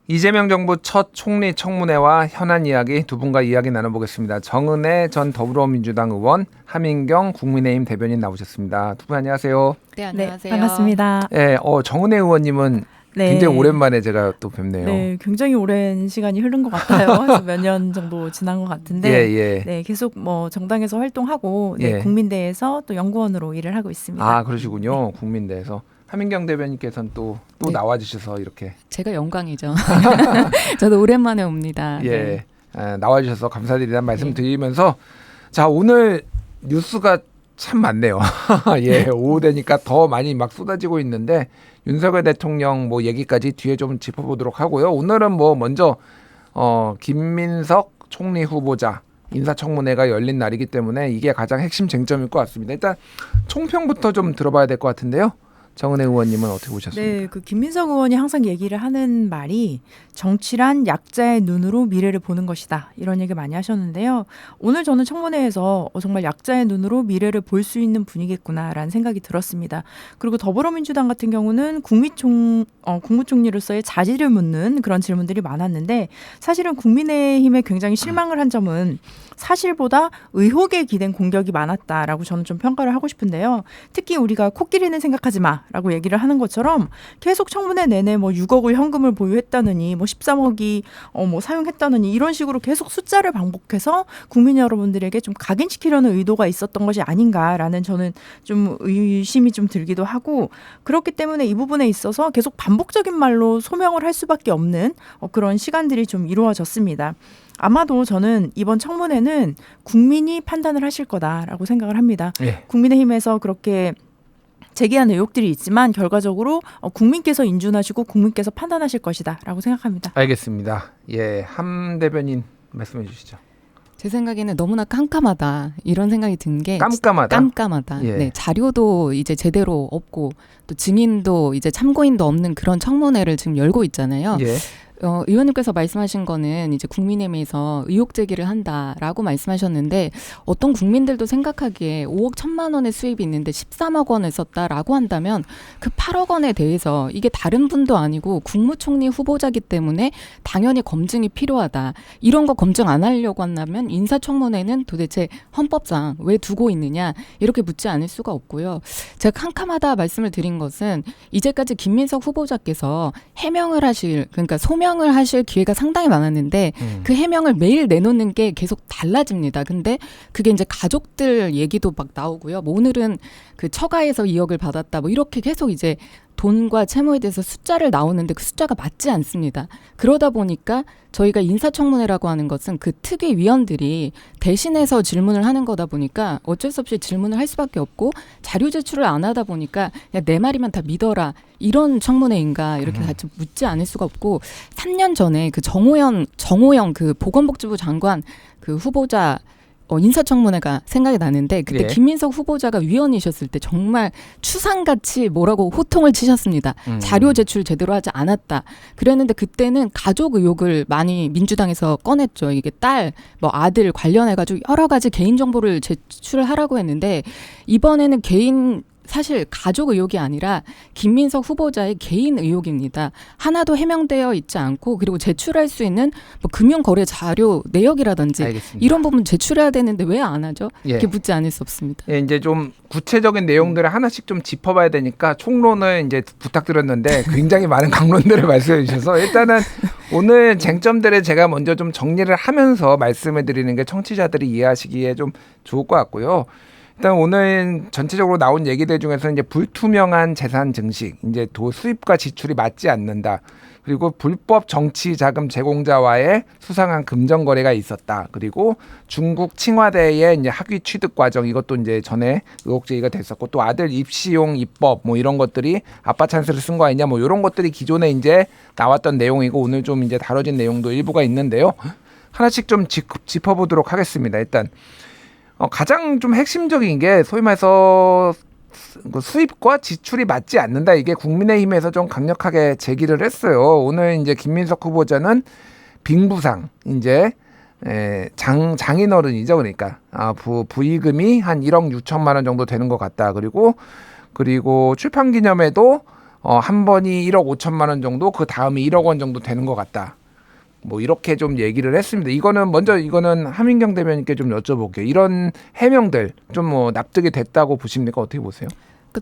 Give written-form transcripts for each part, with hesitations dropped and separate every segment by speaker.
Speaker 1: 이재명 정부 첫 총리 청문회와 현안 이야기 두 분과 이야기 나눠보겠습니다. 정은혜 전 더불어민주당 의원, 하민경 국민의힘 대변인 나오셨습니다. 두 분 안녕하세요.
Speaker 2: 네, 안녕하세요.
Speaker 3: 네, 반갑습니다.
Speaker 1: 네, 정은혜 의원님은
Speaker 3: 네.
Speaker 1: 굉장히 오랜만에 제가 또 뵙네요.
Speaker 3: 네, 굉장히 오랜 시간이 흐른 것 같아요. 그래서 몇 년 정도 지난 것 같은데,
Speaker 1: 예.
Speaker 3: 네, 계속 뭐 정당에서 활동하고 네,
Speaker 1: 예.
Speaker 3: 국민대에서 또 연구원으로 일을 하고 있습니다.
Speaker 1: 아, 그러시군요. 국민대에서. 하민경 대변인께서는 또
Speaker 2: 네.
Speaker 1: 나와주셔서 이렇게
Speaker 2: 제가 영광이죠. 저도 오랜만에 옵니다.
Speaker 1: 예 나와주셔서 감사드리다는 말씀 드리면서 자, 오늘 뉴스가 참 많네요. 예, 오후 되니까 더 많이 막 쏟아지고 있는데 윤석열 대통령 뭐 얘기까지 뒤에 좀 짚어보도록 하고요. 오늘은 뭐 먼저 김민석 총리 후보자 인사청문회가 열린 날이기 때문에 이게 가장 핵심 쟁점일 것 같습니다. 일단 총평부터 좀 들어봐야 될 것 같은데요. 정은혜 의원님은 어떻게 보셨습니까?
Speaker 3: 네, 그 김민석 의원이 항상 얘기를 하는 말이 정치란 약자의 눈으로 미래를 보는 것이다. 이런 얘기 많이 하셨는데요. 오늘 저는 청문회에서 정말 약자의 눈으로 미래를 볼 수 있는 분위기구나라는 생각이 들었습니다. 그리고 더불어민주당 같은 경우는 국무총리로서의 자질을 묻는 그런 질문들이 많았는데 사실은 국민의힘에 굉장히 실망을 한 점은 사실보다 의혹에 기댄 공격이 많았다라고 저는 좀 평가를 하고 싶은데요. 특히 우리가 코끼리는 생각하지 마라고 얘기를 하는 것처럼 계속 청문회 내내 뭐 6억을 현금을 보유했다느니 뭐 13억이 뭐 사용했다느니 이런 식으로 계속 숫자를 반복해서 국민 여러분들에게 좀 각인시키려는 의도가 있었던 것이 아닌가라는 저는 좀 의심이 좀 들기도 하고 그렇기 때문에 이 부분에 있어서 계속 반복적인 말로 소명을 할 수밖에 없는 그런 시간들이 좀 이루어졌습니다. 아마도 저는 이번 청문회는 국민이 판단을 하실 거다라고 생각을 합니다.
Speaker 1: 예.
Speaker 3: 국민의힘에서 그렇게 제기한 의혹들이 있지만 결과적으로 국민께서 인준하시고 국민께서 판단하실 것이다라고 생각합니다.
Speaker 1: 알겠습니다. 예, 함 대변인 말씀해 주시죠.
Speaker 2: 제 생각에는 너무나 깜깜하다 이런 생각이 든 게
Speaker 1: 깜깜하다. 예.
Speaker 2: 네, 자료도 이제 제대로 없고 또 증인도 이제 참고인도 없는 그런 청문회를 지금 열고 있잖아요.
Speaker 1: 예.
Speaker 2: 의원님께서 말씀하신 거는 이제 국민의힘에서 의혹 제기를 한다라고 말씀하셨는데 어떤 국민들도 생각하기에 5억 1천만 원의 수입이 있는데 13억 원을 썼다라고 한다면 그 8억 원에 대해서 이게 다른 분도 아니고 국무총리 후보자기 때문에 당연히 검증이 필요하다. 이런 거 검증 안 하려고 한다면 인사청문회는 도대체 헌법상 왜 두고 있느냐 이렇게 묻지 않을 수가 없고요. 제가 캄캄하다 말씀을 드린 것은 이제까지 김민석 후보자께서 그러니까 소명을 하실 기회가 상당히 많았는데 그 해명을 매일 내놓는 게 계속 달라집니다. 근데 그게 이제 가족들 얘기도 막 나오고요. 뭐 오늘은 그 처가에서 2억을 받았다. 뭐 이렇게 계속 이제 돈과 채무에 대해서 숫자를 나오는데 그 숫자가 맞지 않습니다. 그러다 보니까 저희가 인사청문회라고 하는 것은 그 특위 위원들이 대신해서 질문을 하는 거다 보니까 어쩔 수 없이 질문을 할 수밖에 없고 자료 제출을 안 하다 보니까 그냥 내 말이면 다 믿어라 이런 청문회인가 이렇게 같이 묻지 않을 수가 없고 3년 전에 그 정호영 그 보건복지부 장관 그 후보자 인사청문회가 생각이 나는데 그때
Speaker 1: 예.
Speaker 2: 김민석 후보자가 위원이셨을 때 정말 추상같이 뭐라고 호통을 치셨습니다. 자료 제출 제대로 하지 않았다. 그랬는데 그때는 가족 의혹을 많이 민주당에서 꺼냈죠. 이게 딸, 뭐 아들 관련해가지고 여러 가지 개인정보를 제출하라고 했는데 이번에는 사실 가족 의혹이 아니라 김민석 후보자의 개인 의혹입니다. 하나도 해명되어 있지 않고 그리고 제출할 수 있는 뭐 금융거래 자료 내역이라든지
Speaker 1: 알겠습니다.
Speaker 2: 이런 부분 제출해야 되는데 왜 안 하죠?
Speaker 1: 예.
Speaker 2: 이렇게 묻지 않을 수 없습니다.
Speaker 1: 예, 이제 좀 구체적인 내용들을 하나씩 좀 짚어봐야 되니까 총론을 이제 부탁드렸는데 굉장히 많은 강론들을 말씀해 주셔서 일단은 오늘 쟁점들을 제가 먼저 좀 정리를 하면서 말씀을 드리는 게 청취자들이 이해하시기에 좀 좋을 것 같고요. 일단 오늘 전체적으로 나온 얘기들 중에서 이제 불투명한 재산 증식, 이제 수입과 지출이 맞지 않는다. 그리고 불법 정치 자금 제공자와의 수상한 금전 거래가 있었다. 그리고 중국 칭화대의 이제 학위 취득 과정 이것도 이제 전에 의혹 제기가 됐었고 또 아들 입시용 입법 뭐 이런 것들이 아빠 찬스를 쓴 거 아니냐 뭐 이런 것들이 기존에 이제 나왔던 내용이고 오늘 좀 이제 다뤄진 내용도 일부가 있는데요. 하나씩 좀 짚어보도록 하겠습니다. 일단 가장 좀 핵심적인 게 소위 말해서 수입과 지출이 맞지 않는다. 이게 국민의힘에서 좀 강력하게 제기를 했어요. 오늘 이제 김민석 후보자는 빙부상 이제 장인어른이죠. 그러니까 부의금이 한 1억 6천만 원 정도 되는 것 같다. 그리고 출판 기념회도 한 번이 1억 5천만 원 정도, 그 다음이 1억 원 정도 되는 것 같다. 뭐 이렇게 좀 얘기를 했습니다. 이거는 하민경 대변인께 좀 여쭤볼게요. 이런 해명들 좀 뭐 납득이 됐다고 보십니까? 어떻게 보세요?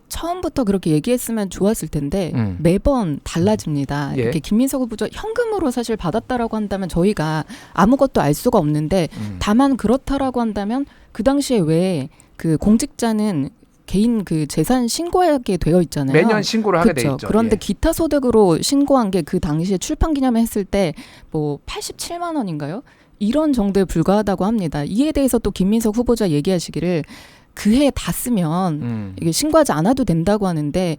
Speaker 2: 처음부터 그렇게 얘기했으면 좋았을 텐데 매번 달라집니다.
Speaker 1: 예.
Speaker 2: 이렇게 김민석 후보자 현금으로 사실 받았다라고 한다면 저희가 아무것도 알 수가 없는데 다만 그렇다라고 한다면 그 당시에 왜 그 공직자는 개인 그 재산 신고하게 되어 있잖아요.
Speaker 1: 매년 신고를 하게 돼
Speaker 2: 그쵸.
Speaker 1: 있죠.
Speaker 2: 그런데
Speaker 1: 예.
Speaker 2: 기타 소득으로 신고한 게 그 당시에 출판 기념회 했을 때 뭐 87만 원인가요? 이런 정도에 불과하다고 합니다. 이에 대해서 또 김민석 후보자 얘기하시기를 그 해에 다 쓰면 이게 신고하지 않아도 된다고 하는데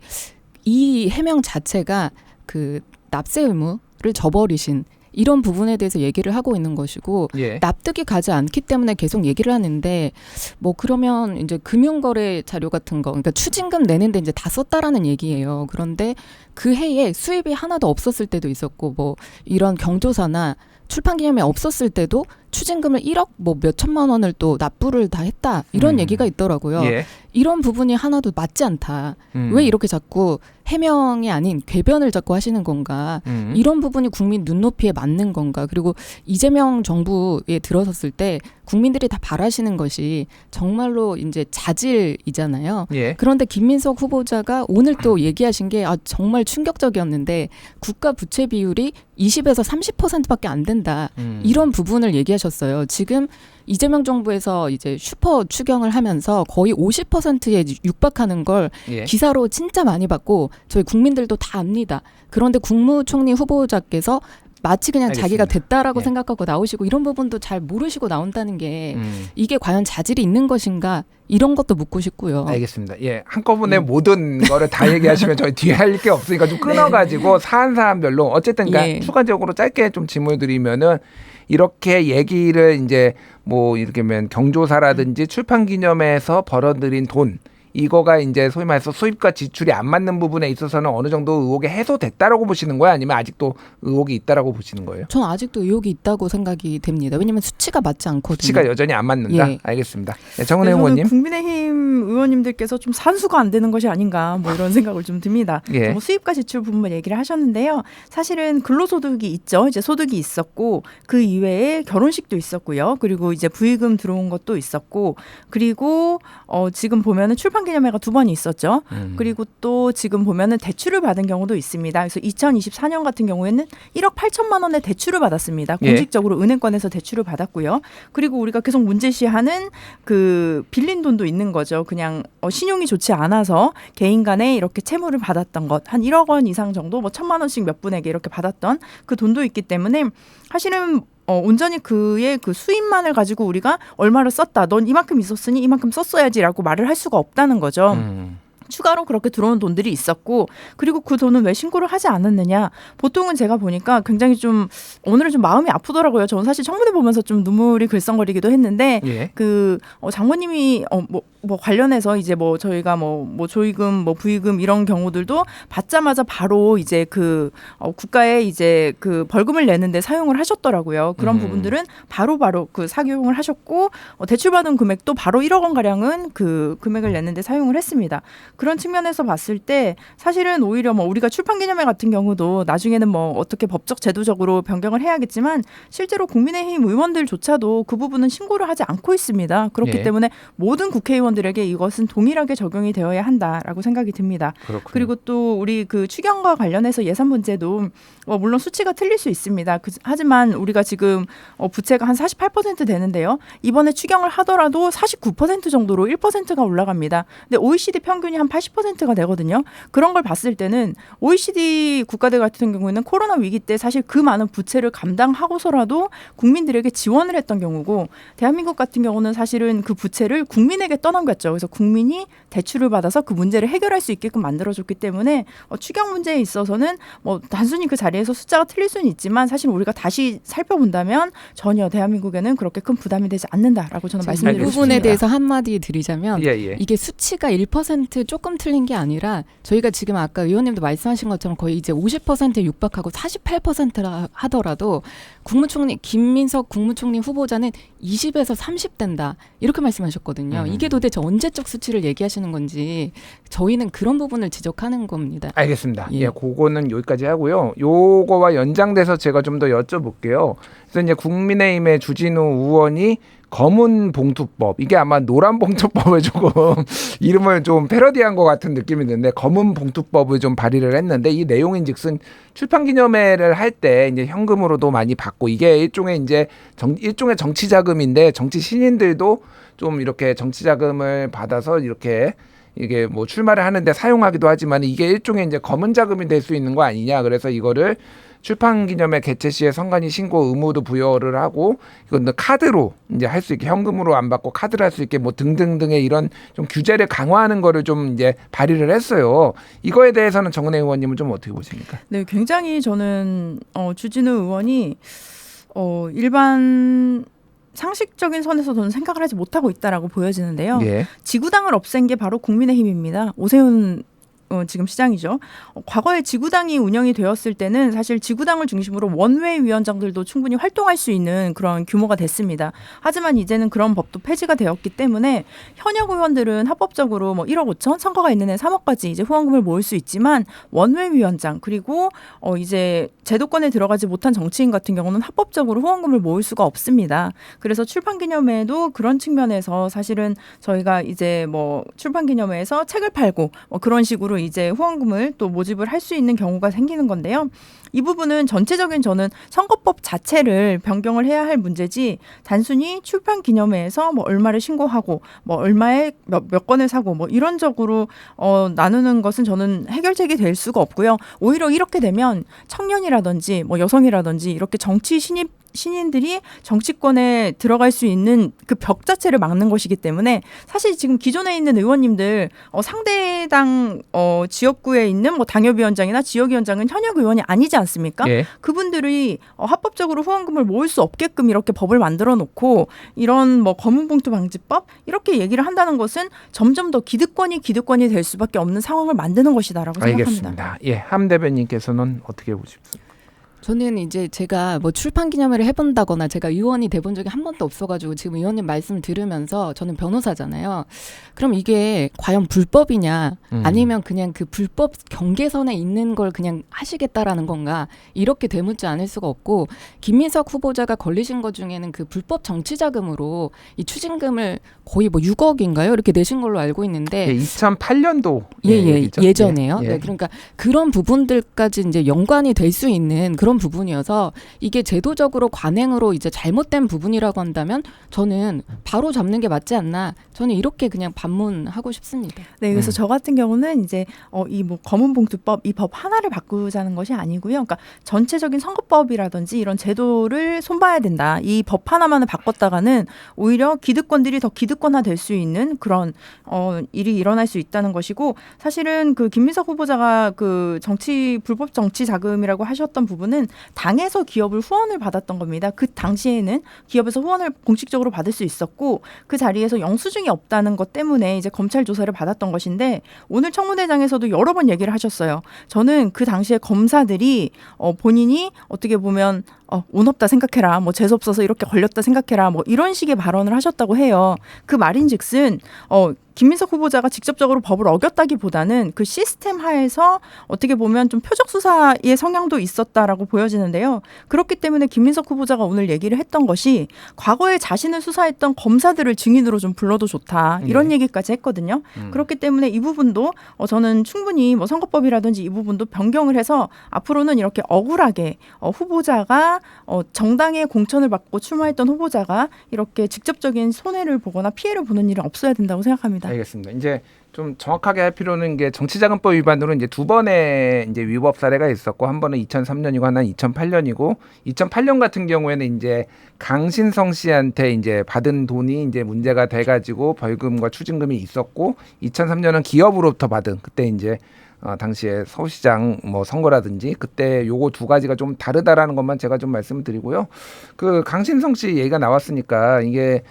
Speaker 2: 이 해명 자체가 그 납세 의무를 저버리신 이런 부분에 대해서 얘기를 하고 있는 것이고
Speaker 1: 예.
Speaker 2: 납득이 가지 않기 때문에 계속 얘기를 하는데 뭐 그러면 이제 금융거래 자료 같은 거 그러니까 추징금 내는데 이제 다 썼다라는 얘기예요. 그런데 그 해에 수입이 하나도 없었을 때도 있었고 뭐 이런 경조사나 출판기념회 없었을 때도 추징금을 1억 뭐 몇천만 원을 또 납부를 다 했다 이런 얘기가 있더라고요.
Speaker 1: 예.
Speaker 2: 이런 부분이 하나도 맞지 않다. 왜 이렇게 자꾸 해명이 아닌 궤변을 자꾸 하시는 건가? 이런 부분이 국민 눈높이에 맞는 건가? 그리고 이재명 정부에 들어섰을 때 국민들이 다 바라시는 것이 정말로 이제 자질이잖아요.
Speaker 1: 예.
Speaker 2: 그런데 김민석 후보자가 오늘 또 얘기하신 게 정말 충격적이었는데 국가 부채 비율이 20에서 30%밖에 안 된다. 이런 부분을 얘기하셨어요. 지금 이재명 정부에서 이제 슈퍼 추경을 하면서 거의 50%에 육박하는 걸
Speaker 1: 예.
Speaker 2: 기사로 진짜 많이 봤고 저희 국민들도 다 압니다. 그런데 국무총리 후보자께서 마치 그냥 자기가
Speaker 1: 알겠습니다.
Speaker 2: 됐다라고
Speaker 1: 예.
Speaker 2: 생각하고 나오시고 이런 부분도 잘 모르시고 나온다는 게 이게 과연 자질이 있는 것인가 이런 것도 묻고 싶고요.
Speaker 1: 알겠습니다. 예, 한꺼번에 모든 거를 다 얘기하시면 저희 뒤에 할 게 없으니까 좀 끊어가지고 사안별로 어쨌든 그러니까
Speaker 2: 예.
Speaker 1: 추가적으로 짧게 좀 질문을 드리면은 이렇게 얘기를 이제 뭐 이렇게면 경조사라든지 출판기념회에서 벌어들인 돈 이거가 이제 소위 말해서 수입과 지출이 안 맞는 부분에 있어서는 어느 정도 의혹이 해소됐다라고 보시는 거예요? 아니면 아직도 의혹이 있다라고 보시는 거예요?
Speaker 2: 전 아직도 의혹이 있다고 생각이 됩니다. 왜냐하면 수치가 맞지 않거든요.
Speaker 1: 수치가 여전히 안 맞는다?
Speaker 2: 예.
Speaker 1: 알겠습니다. 네, 정은혜
Speaker 3: 저는
Speaker 1: 의원님.
Speaker 3: 국민의힘 의원님들께서 좀 산수가 안 되는 것이 아닌가 뭐 이런 생각을 좀 듭니다.
Speaker 1: 예.
Speaker 3: 뭐 수입과 지출 부분 얘기를 하셨는데요. 사실은 근로소득이 있죠. 이제 소득이 있었고 그 이외에 결혼식도 있었고요. 그리고 이제 부의금 들어온 것도 있었고 그리고 지금 보면은 출판기념회가 2번이 있었죠. 그리고 또 지금 보면은 대출을 받은 경우도 있습니다. 그래서 2024년 같은 경우에는 1억 8천만 원의 대출을 받았습니다.
Speaker 1: 예.
Speaker 3: 공식적으로 은행권에서 대출을 받았고요. 그리고 우리가 계속 문제시하는 그 빌린 돈도 있는 거죠. 그냥 신용이 좋지 않아서 개인 간에 이렇게 채무를 받았던 것. 한 1억 원 이상 정도 뭐 1,000만 원씩 몇 분에게 이렇게 받았던 그 돈도 있기 때문에 사실은 온전히 그의 그 수입만을 가지고 우리가 얼마를 썼다. 넌 이만큼 있었으니 이만큼 썼어야지라고 말을 할 수가 없다는 거죠. 추가로 그렇게 들어온 돈들이 있었고 그리고 그 돈은 왜 신고를 하지 않았느냐. 보통은 제가 보니까 굉장히 좀 오늘은 좀 마음이 아프더라고요. 저는 사실 청문회 보면서 좀 눈물이 글썽거리기도 했는데
Speaker 1: 예.
Speaker 3: 그 장모님이 뭐 관련해서 이제 뭐 저희가 뭐 조의금 뭐 부의금 이런 경우들도 받자마자 바로 이제 그 국가에 이제 그 벌금을 내는데 사용을 하셨더라고요. 그런 부분들은 바로 그 사용을 하셨고 대출받은 금액도 바로 1억 원 가량은 그 금액을 내는데 사용을 했습니다. 그런 측면에서 봤을 때 사실은 오히려 뭐 우리가 출판기념회 같은 경우도 나중에는 뭐 어떻게 법적 제도적으로 변경을 해야겠지만 실제로 국민의힘 의원들조차도 그 부분은 신고를 하지 않고 있습니다. 그렇기
Speaker 1: 예.
Speaker 3: 때문에 모든 국회의원들에게 이것은 동일하게 적용이 되어야 한다라고 생각이 듭니다.
Speaker 1: 그렇군요.
Speaker 3: 그리고 또 우리 그 추경과 관련해서 예산 문제도 물론 수치가 틀릴 수 있습니다. 하지만 우리가 지금 부채가 한 48% 되는데요. 이번에 추경을 하더라도 49% 정도로 1%가 올라갑니다. 근데 OECD 평균이 한 80%가 되거든요. 그런 걸 봤을 때는 OECD 국가들 같은 경우에는 코로나 위기 때 사실 그 많은 부채를 감당하고서라도 국민들에게 지원을 했던 경우고 대한민국 같은 경우는 사실은 그 부채를 국민에게 떠넘겼죠. 그래서 국민이 대출을 받아서 그 문제를 해결할 수 있게끔 만들어줬기 때문에 추경 문제에 있어서는 뭐 단순히 그 자리에서 숫자가 틀릴 수는 있지만 사실 우리가 다시 살펴본다면 전혀 대한민국에는 그렇게 큰 부담이 되지 않는다라고 저는
Speaker 2: 이
Speaker 3: 말씀드리고
Speaker 2: 부분에
Speaker 3: 싶습니다.
Speaker 2: 대해서 한마디 드리자면
Speaker 1: 예.
Speaker 2: 이게 수치가 1% 조금 틀린 게 아니라 저희가 지금 아까 의원님도 말씀하신 것처럼 거의 이제 50%에 육박하고 48%라 하더라도 국무총리 김민석 국무총리 후보자는 20에서 30 된다 이렇게 말씀하셨거든요. 이게 도대체 언제적 수치를 얘기하시는 건지 저희는 그런 부분을 지적하는 겁니다.
Speaker 1: 알겠습니다.
Speaker 2: 예.
Speaker 1: 예, 그거는 여기까지 하고요. 요거와 연장돼서 제가 좀 더 여쭤볼게요. 그래서 이제 국민의힘의 주진우 의원이 검은 봉투법, 이게 아마 노란 봉투법을 조금 이름을 좀 패러디한 것 같은 느낌이 드는데 검은 봉투법을 좀 발의를 했는데 이 내용인즉슨 출판기념회를 할 때 이제 현금으로도 많이 받고 이게 일종의 이제 일종의 정치 자금인데 정치 신인들도 좀 이렇게 정치 자금을 받아서 이렇게 이게 뭐 출마를 하는데 사용하기도 하지만 이게 일종의 이제 검은 자금이 될 수 있는 거 아니냐. 그래서 이거를 출판기념회 개최 시에 선관위 신고 의무도 부여를 하고 이건 카드로 이제 할 수 있게 현금으로 안 받고 카드로 할 수 있게 뭐 등등등의 이런 좀 규제를 강화하는 거를 좀 이제 발의를 했어요. 이거에 대해서는 정은혜 의원님은 좀 어떻게 보십니까?
Speaker 3: 네, 굉장히 저는 주진우 의원이 일반 상식적인 선에서 저는 생각을 하지 못하고 있다라고 보여지는데요.
Speaker 1: 예.
Speaker 3: 지구당을 없앤 게 바로 국민의힘입니다. 오세훈 지금 시장이죠. 과거에 지구당이 운영이 되었을 때는 사실 지구당을 중심으로 원외위원장들도 충분히 활동할 수 있는 그런 규모가 됐습니다. 하지만 이제는 그런 법도 폐지가 되었기 때문에 현역 의원들은 합법적으로 뭐 1억 5천, 선거가 있는 해 3억까지 이제 후원금을 모을 수 있지만 원외위원장 그리고 이제 제도권에 들어가지 못한 정치인 같은 경우는 합법적으로 후원금을 모을 수가 없습니다. 그래서 출판기념회도 그런 측면에서 사실은 저희가 이제 뭐 출판기념회에서 책을 팔고 뭐 그런 식으로 이제 후원금을 또 모집을 할 수 있는 경우가 생기는 건데요. 이 부분은 전체적인 저는 선거법 자체를 변경을 해야 할 문제지 단순히 출판기념회에서 뭐 얼마를 신고하고 뭐 얼마에 몇 권을 사고 뭐 이런적으로 나누는 것은 저는 해결책이 될 수가 없고요. 오히려 이렇게 되면 청년이라든지 뭐 여성이라든지 이렇게 정치 신인들이 정치권에 들어갈 수 있는 그 벽 자체를 막는 것이기 때문에 사실 지금 기존에 있는 의원님들 상대당 지역구에 있는 뭐 당협위원장이나 지역위원장은 현역 의원이 아니지 않습니까?
Speaker 1: 예.
Speaker 3: 그분들이 합법적으로 후원금을 모을 수 없게끔 이렇게 법을 만들어 놓고 이런 뭐 검은봉투 방지법 이렇게 얘기를 한다는 것은 점점 더 기득권이 될 수밖에 없는 상황을 만드는 것이다라고 생각합니다.
Speaker 1: 알겠습니다. 예, 함 대변인께서는 어떻게 보십니까?
Speaker 2: 저는 이제 제가 뭐 출판 기념회를 해본다거나 제가 의원이 돼본 적이 한 번도 없어가지고 지금 의원님 말씀을 들으면서 저는 변호사잖아요. 그럼 이게 과연 불법이냐 아니면 그냥 그 불법 경계선에 있는 걸 그냥 하시겠다라는 건가 이렇게 되묻지 않을 수가 없고 김민석 후보자가 걸리신 것 중에는 그 불법 정치자금으로 이 추징금을 거의 뭐 6억인가요? 이렇게 내신 걸로 알고 있는데
Speaker 1: 예, 2008년도
Speaker 2: 예전에요.
Speaker 1: 예.
Speaker 2: 네, 그러니까 그런 부분들까지 이제 연관이 될 수 있는 그런 부분이어서 이게 제도적으로 관행으로 이제 잘못된 부분이라고 한다면 저는 바로 잡는 게 맞지 않나. 저는 이렇게 그냥 반문하고 싶습니다.
Speaker 3: 네, 그래서 저 같은 경우는 이제 이 뭐 검은봉투법 이 법 하나를 바꾸자는 것이 아니고요. 그러니까 전체적인 선거법이라든지 이런 제도를 손봐야 된다. 이 법 하나만을 바꿨다가는 오히려 기득권들이 더 기득권화 될 수 있는 그런 일이 일어날 수 있다는 것이고 사실은 그 김민석 후보자가 그 불법 정치 자금이라고 하셨던 부분은 당에서 기업을 후원을 받았던 겁니다. 그 당시에는 기업에서 후원을 공식적으로 받을 수 있었고 그 자리에서 영수증이 없다는 것 때문에 이제 검찰 조사를 받았던 것인데 오늘 청문회장에서도 여러 번 얘기를 하셨어요. 저는 그 당시에 검사들이 본인이 어떻게 보면 운 없다 생각해라. 뭐 재수 없어서 이렇게 걸렸다 생각해라. 뭐 이런 식의 발언을 하셨다고 해요. 그 말인즉슨 김민석 후보자가 직접적으로 법을 어겼다기보다는 그 시스템 하에서 어떻게 보면 좀 표적 수사의 성향도 있었다라고 보여지는데요. 그렇기 때문에 김민석 후보자가 오늘 얘기를 했던 것이 과거에 자신을 수사했던 검사들을 증인으로 좀 불러도 좋다. 이런 얘기까지 했거든요. 그렇기 때문에 이 부분도 저는 충분히 뭐 선거법이라든지 이 부분도 변경을 해서 앞으로는 이렇게 억울하게 후보자가 정당의 공천을 받고 출마했던 후보자가 이렇게 직접적인 손해를 보거나 피해를 보는 일은 없어야 된다고 생각합니다.
Speaker 1: 알겠습니다. 이제 좀 정확하게 할 필요는 게 정치자금법 위반으로 이제 두 번의 이제 위법 사례가 있었고 한 번은 2003년이고 하나는 2008년이고 2008년 같은 경우에는 이제 강신성 씨한테 이제 받은 돈이 이제 문제가 돼가지고 벌금과 추징금이 있었고 2003년은 기업으로부터 받은 그때 이제 당시에 서울시장 뭐 선거라든지 그때 요거 두 가지가 좀 다르다라는 것만 제가 좀 말씀을 드리고요. 그 강신성 씨 얘기가 나왔으니까 이게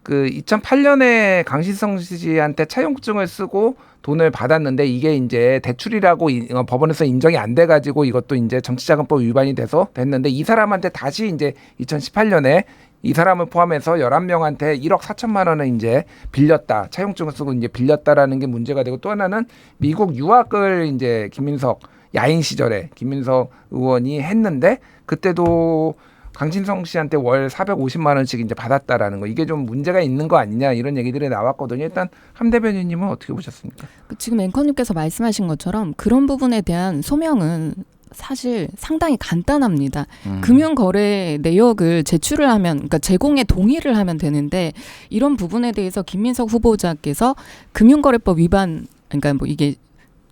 Speaker 1: 그 2008년에 강신성 씨한테 차용증을 쓰고 돈을 받았는데 이게 이제 대출이라고 법원에서 인정이 안 돼가지고 이것도 이제 정치자금법 위반이 돼서 됐는데 이 사람한테 다시 이제 2018년에 이 사람을 포함해서 11명한테 1억 4천만 원을 이제 빌렸다. 차용증을 쓰고 이제 빌렸다라는 게 문제가 되고 또 하나는 미국 유학을 이제 김민석 야인 시절에 김민석 의원이 했는데 그때도 강신성 씨한테 월 450만 원씩 이제 받았다라는 거 이게 좀 문제가 있는 거 아니냐 이런 얘기들이 나왔거든요. 일단 함 대변인님은 어떻게 보셨습니까?
Speaker 2: 지금 앵커님께서 말씀하신 것처럼 그런 부분에 대한 소명은 사실 상당히 간단합니다. 금융거래 내역을 제출을 하면, 그러니까 제공에 동의를 하면 되는데 이런 부분에 대해서 김민석 후보자께서 금융거래법 위반, 그러니까 뭐 이게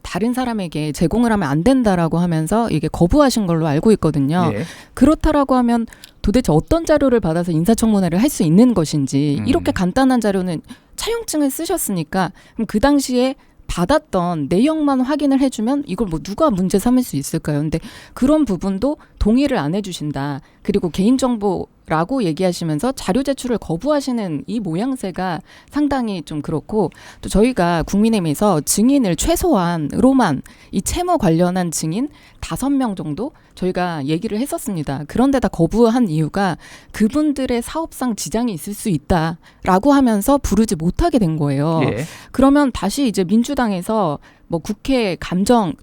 Speaker 2: 다른 사람에게 제공을 하면 안 된다라고 하면서 이게 거부하신 걸로 알고 있거든요.
Speaker 1: 예.
Speaker 2: 그렇다라고 하면 도대체 어떤 자료를 받아서 인사청문회를 할 수 있는 것인지 이렇게 간단한 자료는 차용증을 쓰셨으니까 그럼 그 당시에 받았던 내용만 확인을 해주면 이걸 뭐 누가 문제 삼을 수 있을까요? 근데 그런 부분도 동의를 안 해주신다. 그리고 개인정보라고 얘기하시면서 자료 제출을 거부하시는 이 모양새가 상당히 좀 그렇고 또 저희가 국민의힘에서 증인을 최소한으로만 이 채무 관련한 증인 5명 정도 저희가 얘기를 했었습니다. 그런데 다 거부한 이유가 그분들의 사업상 지장이 있을 수 있다라고 하면서 부르지 못하게 된 거예요.
Speaker 1: 예.
Speaker 2: 그러면 다시 이제 민주당에서 뭐 국회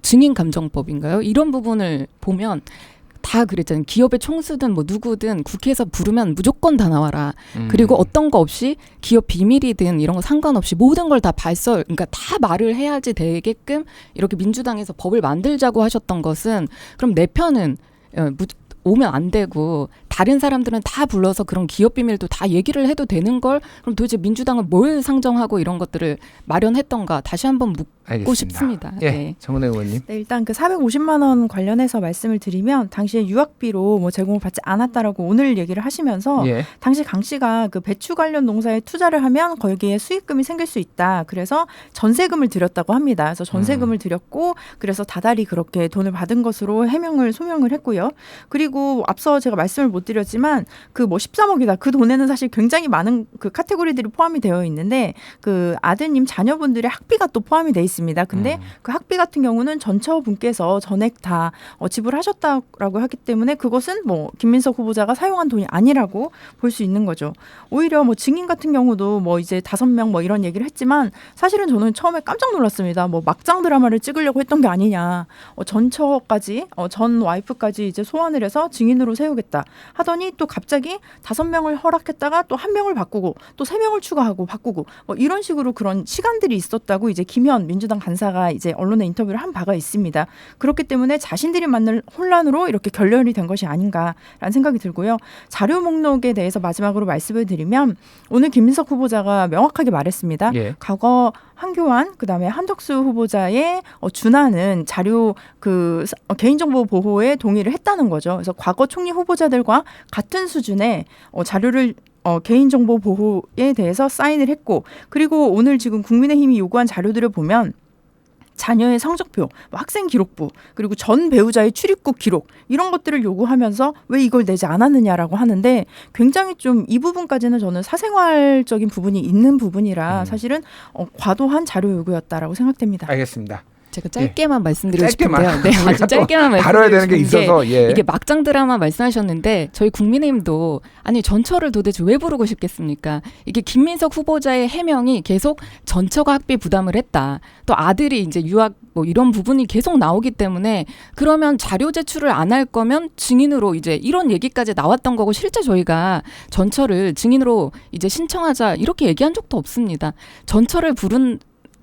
Speaker 2: 증인 감정법인가요? 이런 부분을 보면 다 그랬잖아요. 기업의 총수든 뭐 누구든 국회에서 부르면 무조건 다 나와라. 그리고 어떤 거 없이 기업 비밀이든 이런 거 상관없이 모든 걸 다 그러니까 다 말을 해야지 되게끔 이렇게 민주당에서 법을 만들자고 하셨던 것은 그럼 내 편은 오면 안 되고 다른 사람들은 다 불러서 그런 기업 비밀도 다 얘기를 해도 되는 걸 그럼 도대체 민주당은 뭘 상정하고 이런 것들을 마련했던가 다시 한번 묻고
Speaker 1: 알겠습니다.
Speaker 2: 싶습니다.
Speaker 1: 예,
Speaker 2: 네.
Speaker 1: 정은혜 의원님.
Speaker 3: 네, 일단 그 450만 원 관련해서 말씀을 드리면 당시에 유학비로 뭐 제공을 받지 않았다라고 오늘 얘기를 하시면서
Speaker 1: 예.
Speaker 3: 당시 강 씨가 그 배추 관련 농사에 투자를 하면 거기에 수익금이 생길 수 있다. 그래서 전세금을 드렸다고 합니다. 그래서 전세금을 드렸고 그래서 다달이 그렇게 돈을 받은 것으로 소명을 했고요. 그리고 앞서 제가 말씀을 못 드렸지만 그 뭐 13억이다. 그 돈에는 사실 굉장히 많은 그 카테고리들이 포함이 되어 있는데 그 아드님 자녀분들의 학비가 또 포함이 돼 있습니다. 근데 그 학비 같은 경우는 전처분께서 전액 다 지불하셨다라고 하기 때문에 그것은 뭐 김민석 후보자가 사용한 돈이 아니라고 볼 수 있는 거죠. 오히려 뭐 증인 같은 경우도 뭐 이제 5명 뭐 이런 얘기를 했지만 사실은 저는 처음에 깜짝 놀랐습니다. 뭐 막장 드라마를 찍으려고 했던 게 아니냐. 전처까지 전 와이프까지 이제 소환을 해서 증인으로 세우겠다 하더니 또 갑자기 5명을 허락했다가 또 1명을 바꾸고 또 3명을 추가하고 바꾸고 뭐 이런 식으로 그런 시간들이 있었다고 이제 김현 민주당 간사가 이제 언론에 인터뷰를 한 바가 있습니다. 그렇기 때문에 자신들이 만든 혼란으로 이렇게 결렬이 된 것이 아닌가라는 생각이 들고요. 자료 목록에 대해서 마지막으로 말씀을 드리면 오늘 김민석 후보자가 명확하게 말했습니다.
Speaker 1: 예.
Speaker 3: 과거 한교안 그다음에 한덕수 후보자의 준하는 자료 개인정보 보호에 동의를 했다는 거죠. 그래서 과거 총리 후보자들과 같은 수준의 자료를 개인정보 보호에 대해서 사인을 했고 그리고 오늘 지금 국민의힘이 요구한 자료들을 보면 자녀의 성적표, 학생 기록부, 그리고 전 배우자의 출입국 기록 이런 것들을 요구하면서 왜 이걸 내지 않았느냐라고 하는데 굉장히 좀 이 부분까지는 저는 사생활적인 부분이 있는 부분이라 사실은 과도한 자료 요구였다라고 생각됩니다.
Speaker 1: 알겠습니다.
Speaker 2: 제가 짧게만 말씀드리고
Speaker 1: 짧게만.
Speaker 2: 싶은데요. 네, 아주 짧게만
Speaker 1: 다뤄야
Speaker 2: 말씀드리고
Speaker 1: 되는 게
Speaker 2: 싶은
Speaker 1: 있어서 예.
Speaker 2: 이게 막장 드라마 말씀하셨는데 저희 국민의힘도 아니 전처를 도대체 왜 부르고 싶겠습니까? 이게 김민석 후보자의 해명이 계속 전처가 학비 부담을 했다. 또 아들이 이제 유학 뭐 이런 부분이 계속 나오기 때문에 그러면 자료 제출을 안 할 거면 증인으로 이제 이런 얘기까지 나왔던 거고 실제 저희가 전처를 증인으로 이제 신청하자 이렇게 얘기한 적도 없습니다. 전처를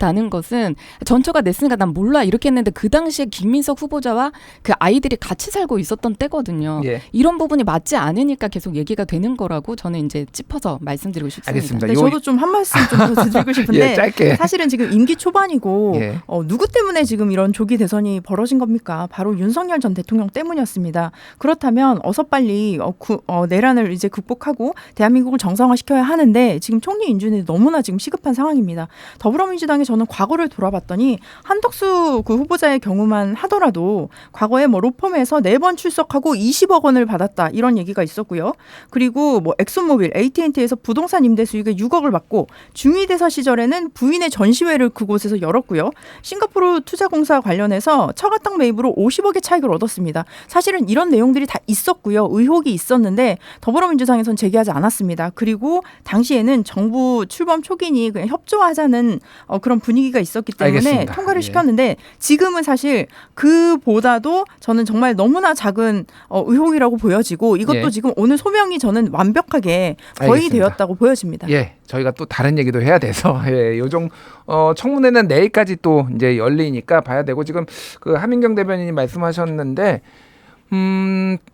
Speaker 2: 다는 것은 전처가 냈으니까 난 몰라 이렇게 했는데 그 당시에 김민석 후보자와 그 아이들이 같이 살고 있었던 때거든요.
Speaker 1: 예.
Speaker 2: 이런 부분이 맞지 않으니까 계속 얘기가 되는 거라고 저는 이제 짚어서 말씀드리고 싶습니다.
Speaker 1: 알겠습니다.
Speaker 3: 네, 저도 좀 한 말씀 좀 더 드리고 싶은데
Speaker 1: 예, 짧게.
Speaker 3: 사실은 지금 임기 초반이고
Speaker 1: 예.
Speaker 3: 누구 때문에 지금 이런 조기 대선이 벌어진 겁니까? 바로 윤석열 전 대통령 때문이었습니다. 그렇다면 어서 빨리 내란을 이제 극복하고 대한민국을 정상화시켜야 하는데 지금 총리 인준이 너무나 지금 시급한 상황입니다. 더불어민주당의 저는 과거를 돌아봤더니 한덕수 그 후보자의 경우만 하더라도 과거에 뭐 로펌에서 4번 출석하고 20억 원을 받았다 이런 얘기가 있었고요. 그리고 뭐 엑소모빌, AT&T에서 부동산 임대 수익에 6억을 받고 중위대사 시절에는 부인의 전시회를 그곳에서 열었고요. 싱가포르 투자공사 관련해서 처가 땅 매입으로 50억의 차익을 얻었습니다. 사실은 이런 내용들이 다 있었고요. 의혹이 있었는데 더불어민주당에선 제기하지 않았습니다. 그리고 당시에는 정부 출범 초기니 그냥 협조하자는 그런 분위기가 있었기 때문에
Speaker 1: 알겠습니다.
Speaker 3: 통과를
Speaker 1: 예.
Speaker 3: 시켰는데 지금은 사실 그보다도 저는 정말 너무나 작은 의혹이라고 보여지고 이것도
Speaker 1: 예.
Speaker 3: 지금 오늘 소명이 저는 완벽하게 거의
Speaker 1: 알겠습니다.
Speaker 3: 되었다고 보여집니다.
Speaker 1: 예, 저희가 또 다른 얘기도 해야 돼서 요정 청문회는 내일까지 또 이제 열리니까 봐야 되고 지금 그 하민경 대변인이 말씀하셨는데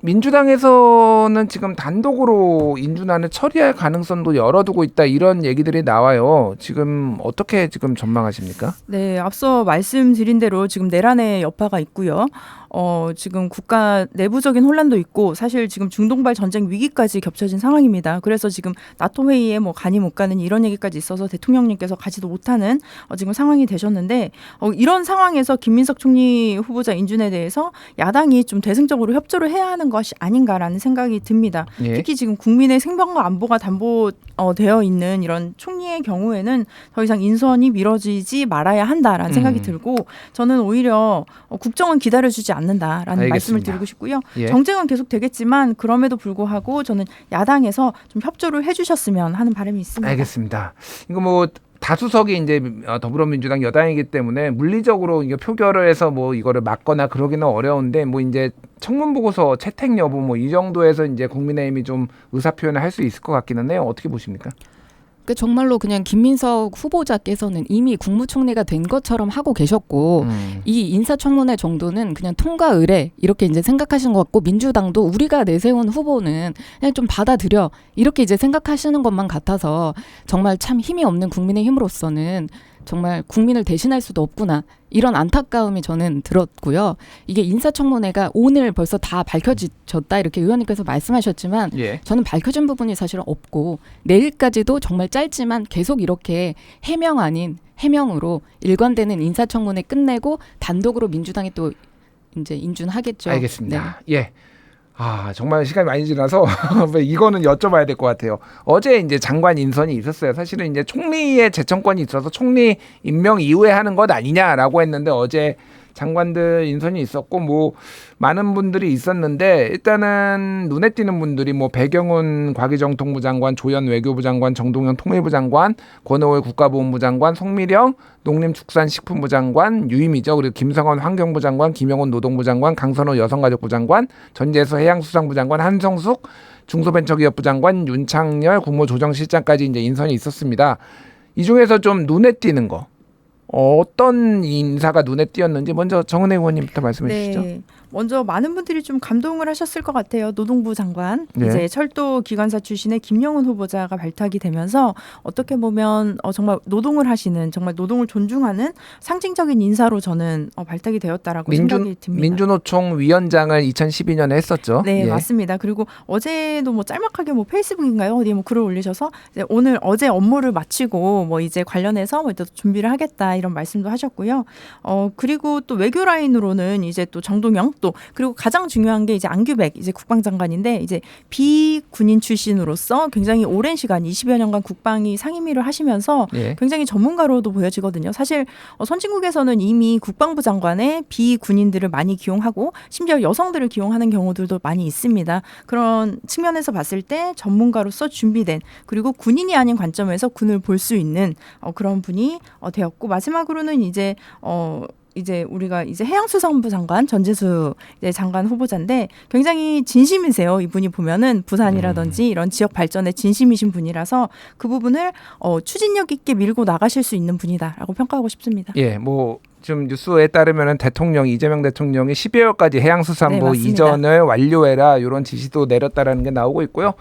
Speaker 1: 민주당에서는 지금 단독으로 인준안을 처리할 가능성도 열어두고 있다 이런 얘기들이 나와요. 지금 어떻게 지금 전망하십니까?
Speaker 3: 네, 앞서 말씀드린 대로 지금 내란의 여파가 있고요. 지금 국가 내부적인 혼란도 있고 사실 지금 중동발 전쟁 위기까지 겹쳐진 상황입니다. 그래서 지금 나토 회의에 뭐 가니 못 가는 이런 얘기까지 있어서 대통령님께서 가지도 못하는 지금 상황이 되셨는데 이런 상황에서 김민석 총리 후보자 인준에 대해서 야당이 좀 대승적으로 협조를 해야 하는 것이 아닌가라는 생각이 듭니다.
Speaker 1: 예.
Speaker 3: 특히 지금 국민의 생명과 안보가 담보되어 있는 이런 총리의 경우에는 더 이상 인선이 미뤄지지 말아야 한다라는 생각이 들고 저는 오히려 국정은 기다려주지 않는다라는
Speaker 1: 알겠습니다.
Speaker 3: 말씀을 드리고 싶고요.
Speaker 1: 예.
Speaker 3: 정쟁은 계속 되겠지만 그럼에도 불구하고 저는 야당에서 좀 협조를 해주셨으면 하는 바람이 있습니다.
Speaker 1: 알겠습니다. 이거 뭐 다수석이 이제 더불어민주당 여당이기 때문에 물리적으로 이거 표결을 해서 뭐 이거를 막거나 그러기는 어려운데 뭐 이제 청문 보고서 채택 여부 뭐 이 정도에서 이제 국민의힘이 좀 의사 표현을 할 수 있을 것 같기는 해요. 어떻게 보십니까?
Speaker 2: 그 정말로 그냥 김민석 후보자께서는 이미 국무총리가 된 것처럼 하고 계셨고 이 인사청문회 정도는 그냥 통과 의례 이렇게 이제 생각하시는 것 같고 민주당도 우리가 내세운 후보는 그냥 좀 받아들여 이렇게 이제 생각하시는 것만 같아서 정말 참 힘이 없는 국민의힘으로서는 정말 국민을 대신할 수도 없구나 이런 안타까움이 저는 들었고요. 이게 인사청문회가 오늘 벌써 다 밝혀졌다 이렇게 의원님께서 말씀하셨지만
Speaker 1: 예.
Speaker 2: 저는 밝혀진 부분이 사실은 없고 내일까지도 정말 짧지만 계속 이렇게 해명 아닌 해명으로 일관되는 인사청문회 끝내고 단독으로 민주당이 또 이제 인준하겠죠.
Speaker 1: 알겠습니다. 예. 아, 정말 시간이 많이 지나서 이거는 여쭤봐야 될 것 같아요. 어제 이제 장관 인선이 있었어요. 사실은 이제 총리의 재청권이 있어서 총리 임명 이후에 하는 것 아니냐라고 했는데 어제 장관들 인선이 있었고 뭐 많은 분들이 있었는데 일단은 눈에 띄는 분들이 뭐 배경훈 과기정통부 장관, 조현 외교부 장관, 정동영 통일부 장관, 권오월 국가보훈부 장관, 송미령 농림축산식품부 장관, 유임이죠. 그리고 김성원 환경부 장관, 김영훈 노동부 장관, 강선호 여성가족부 장관, 전재수 해양수산부 장관, 한성숙 중소벤처기업부 장관, 윤창열 국무조정실장까지 이제 인선이 있었습니다. 이 중에서 좀 눈에 띄는 거. 어떤 인사가 눈에 띄었는지 먼저 정은혜 의원님부터 말씀해 주시죠.
Speaker 3: 네. 먼저 많은 분들이 좀 감동을 하셨을 것 같아요. 노동부 장관,
Speaker 1: 네.
Speaker 3: 이제 철도 기관사 출신의 김영훈 후보자가 발탁이 되면서 어떻게 보면 정말 노동을 하시는 정말 노동을 존중하는 상징적인 인사로 저는 발탁이 되었다라고 생각이 듭니다.
Speaker 1: 민주노총 위원장을 2012년에 했었죠.
Speaker 3: 네,
Speaker 1: 예.
Speaker 3: 맞습니다. 그리고 어제도 뭐 짤막하게 뭐 페이스북인가요? 어디에 뭐 글을 올리셔서 이제 어제 업무를 마치고 뭐 이제 관련해서 뭐 또 준비를 하겠다 이런 말씀도 하셨고요. 그리고 또 외교 라인으로는 이제 또 정동영 또 그리고 가장 중요한 게 이제 안규백 이제 국방장관인데 이제 비군인 출신으로서 굉장히 오랜 시간 20여 년간 국방위 상임위를 하시면서
Speaker 1: 예.
Speaker 3: 굉장히 전문가로도 보여지거든요. 사실 선진국에서는 이미 국방부 장관에 비군인들을 많이 기용하고 심지어 여성들을 기용하는 경우들도 많이 있습니다. 그런 측면에서 봤을 때 전문가로서 준비된 그리고 군인이 아닌 관점에서 군을 볼 수 있는 그런 분이 되었고 마지막으로는 이제 우리가 이제 해양수산부 장관 전재수 이제 장관 후보자인데 굉장히 진심이세요. 이분이 보면은 부산이라든지 이런 지역 발전에 진심이신 분이라서 그 부분을 추진력 있게 밀고 나가실 수 있는 분이다라고 평가하고 싶습니다.
Speaker 1: 예, 뭐 지금 뉴스에 따르면은 이재명 대통령이 12월까지 해양수산부
Speaker 3: 네, 맞습니다.
Speaker 1: 이전을 완료해라 이런 지시도 내렸다라는 게 나오고 있고요.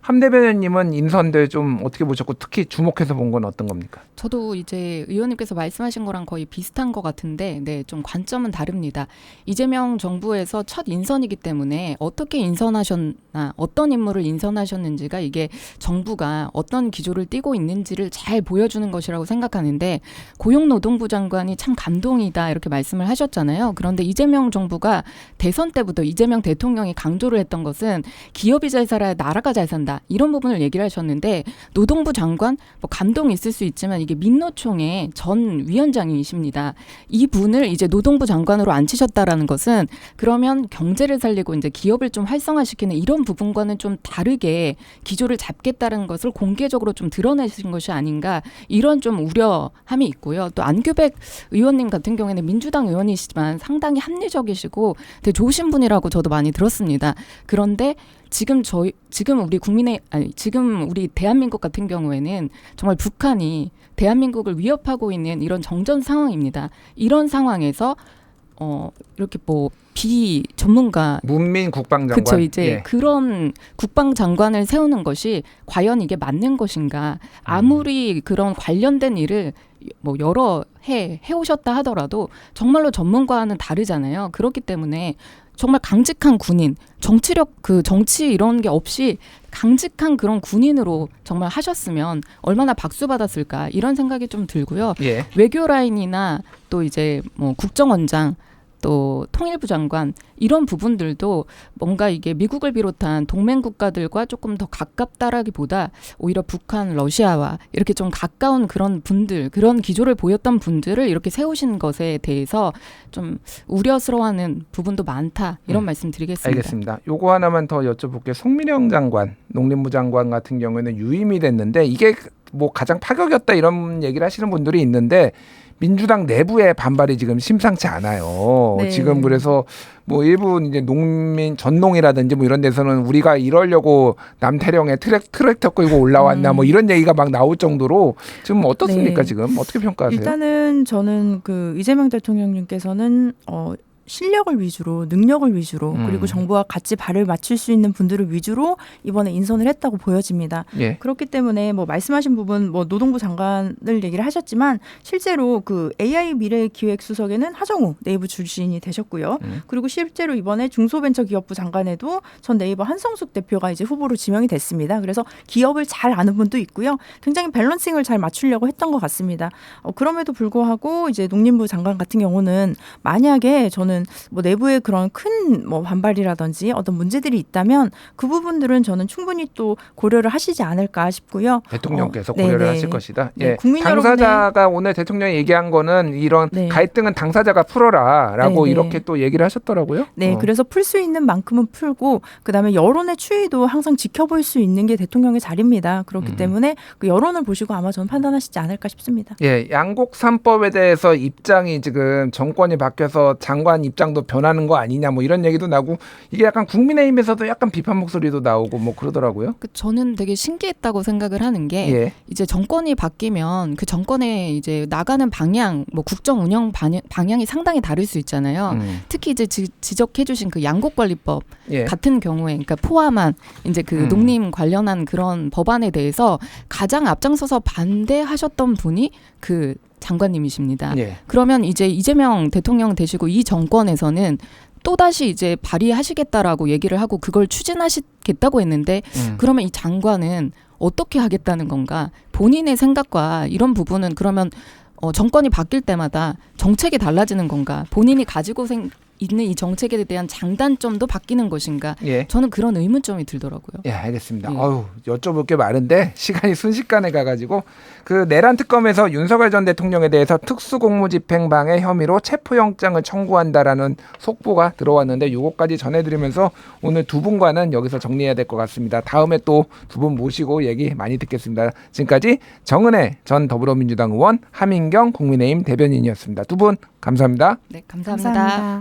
Speaker 1: 함 대변인님은 인선들 좀 어떻게 보셨고 특히 주목해서 본 건 어떤 겁니까?
Speaker 2: 저도 이제 의원님께서 말씀하신 거랑 거의 비슷한 것 같은데, 네, 좀 관점은 다릅니다. 이재명 정부에서 첫 인선이기 때문에 어떻게 인선하셨나, 어떤 인물을 인선하셨는지가 이게 정부가 어떤 기조를 띠고 있는지를 잘 보여주는 것이라고 생각하는데, 고용노동부 장관이 참 감동이다 이렇게 말씀을 하셨잖아요. 그런데 이재명 정부가 대선 때부터 이재명 대통령이 강조를 했던 것은 기업이 잘 살아야 나라가 잘 산다, 이런 부분을 얘기를 하셨는데, 노동부 장관 뭐 감동이 있을 수 있지만 이게 민노총의 전 위원장이십니다. 이 분을 이제 노동부 장관으로 앉히셨다라는 것은 그러면 경제를 살리고 이제 기업을 좀 활성화시키는 이런 부분과는 좀 다르게 기조를 잡겠다는 것을 공개적으로 좀 드러내신 것이 아닌가, 이런 좀 우려함이 있고요. 또 안규백 의원님 같은 경우에는 민주당 의원이시지만 상당히 합리적이시고 되게 좋으신 분이라고 저도 많이 들었습니다. 그런데 지금 우리 대한민국 같은 경우에는 정말 북한이 대한민국을 위협하고 있는 이런 정전 상황입니다. 이런 상황에서 이렇게 뭐 비전문가
Speaker 1: 문민 국방장관.
Speaker 2: 그렇죠. 이제
Speaker 1: 예.
Speaker 2: 그런 국방장관을 세우는 것이 과연 이게 맞는 것인가? 아무리 그런 관련된 일을 뭐 여러 해 해오셨다 하더라도 정말로 전문가와는 다르잖아요. 그렇기 때문에 정말 강직한 군인, 정치 이런 게 없이 강직한 그런 군인으로 정말 하셨으면 얼마나 박수 받았을까, 이런 생각이 좀 들고요.
Speaker 1: 예.
Speaker 2: 외교 라인이나 또 이제 뭐 국정원장, 또 통일부 장관, 이런 부분들도 뭔가 이게 미국을 비롯한 동맹 국가들과 조금 더 가깝다라기보다 오히려 북한, 러시아와 이렇게 좀 가까운 그런 분들, 그런 기조를 보였던 분들을 이렇게 세우신 것에 대해서 좀 우려스러워하는 부분도 많다, 이런 말씀 드리겠습니다.
Speaker 1: 알겠습니다. 요거 하나만 더 여쭤볼게요. 송민영 장관, 농림부 장관 같은 경우에는 유임이 됐는데 이게 뭐 가장 파격이었다 이런 얘기를 하시는 분들이 있는데 민주당 내부의 반발이 지금 심상치 않아요.
Speaker 3: 네.
Speaker 1: 지금 그래서 뭐 일부 이제 농민 전농이라든지 뭐 이런 데서는 우리가 이러려고 남태령에 트랙터 끌고 올라왔나 뭐 이런 얘기가 막 나올 정도로 지금 어떻습니까?
Speaker 3: 네.
Speaker 1: 지금 어떻게 평가하세요?
Speaker 3: 일단은 저는 그 이재명 대통령님께서는 실력을 위주로, 능력을 위주로, 그리고 정부와 같이 발을 맞출 수 있는 분들을 위주로 이번에 인선을 했다고 보여집니다.
Speaker 1: 예.
Speaker 3: 그렇기 때문에 뭐 말씀하신 부분, 뭐 노동부 장관을 얘기를 하셨지만 실제로 그 AI 미래기획수석에는 하정우 네이버 출신이 되셨고요. 그리고 실제로 이번에 중소벤처기업부 장관에도 전 네이버 한성숙 대표가 이제 후보로 지명이 됐습니다. 그래서 기업을 잘 아는 분도 있고요. 굉장히 밸런싱을 잘 맞추려고 했던 것 같습니다. 그럼에도 불구하고 이제 농림부 장관 같은 경우는 만약에 저는 뭐 내부에 그런 큰 뭐 반발이라든지 어떤 문제들이 있다면 그 부분들은 저는 충분히 또 고려를 하시지 않을까 싶고요.
Speaker 1: 대통령께서 고려를
Speaker 3: 네네.
Speaker 1: 하실 것이다.
Speaker 3: 네,
Speaker 1: 예.
Speaker 3: 국민
Speaker 1: 당사자가 오늘 대통령이 얘기한 거는 이런
Speaker 3: 네.
Speaker 1: 갈등은 당사자가 풀어라라고
Speaker 3: 네네.
Speaker 1: 이렇게 또 얘기를 하셨더라고요.
Speaker 3: 네, 그래서 풀 수 있는 만큼은 풀고 그다음에 여론의 추이도 항상 지켜볼 수 있는 게 대통령의 자리입니다. 그렇기 때문에 그 여론을 보시고 아마 저는 판단하시지 않을까 싶습니다.
Speaker 1: 예, 양곡 3법에 대해서 입장이 지금 정권이 바뀌어서 장관 입장도 변하는 거 아니냐 뭐 이런 얘기도 나고 이게 약간 국민의힘에서도 약간 비판 목소리도 나오고 뭐 그러더라고요.
Speaker 2: 저는 되게 신기했다고 생각을 하는 게
Speaker 1: 예.
Speaker 2: 이제 정권이 바뀌면 그 정권의 이제 나가는 방향, 뭐 국정 운영 방향이 상당히 다를 수 있잖아요. 특히 이제 지적해주신 그 양곡관리법
Speaker 1: 예.
Speaker 2: 같은 경우에, 그러니까 포함한 이제 그 농림 관련한 그런 법안에 대해서 가장 앞장서서 반대하셨던 분이 그 장관님이십니다.
Speaker 1: 예.
Speaker 2: 그러면 이제 이재명 대통령 되시고 이 정권에서는 또다시 이제 발의하시겠다라고 얘기를 하고 그걸 추진하시겠다고 했는데 그러면 이 장관은 어떻게 하겠다는 건가? 본인의 생각과 이런 부분은 그러면 정권이 바뀔 때마다 정책이 달라지는 건가? 본인이 가지고 있는 이 정책에 대한 장단점도 바뀌는 것인가?
Speaker 1: 예.
Speaker 2: 저는 그런 의문점이 들더라고요.
Speaker 1: 예, 알겠습니다.
Speaker 2: 예.
Speaker 1: 여쭤볼 게 많은데 시간이 순식간에 가가지고 그 내란 특검에서 윤석열 전 대통령에 대해서 특수공무집행방해 혐의로 체포영장을 청구한다라는 속보가 들어왔는데 요거까지 전해드리면서 오늘 두 분과는 여기서 정리해야 될 것 같습니다. 다음에 또 두 분 모시고 얘기 많이 듣겠습니다. 지금까지 정은혜 전 더불어민주당 의원, 하민경 국민의힘 대변인이었습니다. 두 분 감사합니다.
Speaker 2: 네, 감사합니다.
Speaker 3: 감사합니다.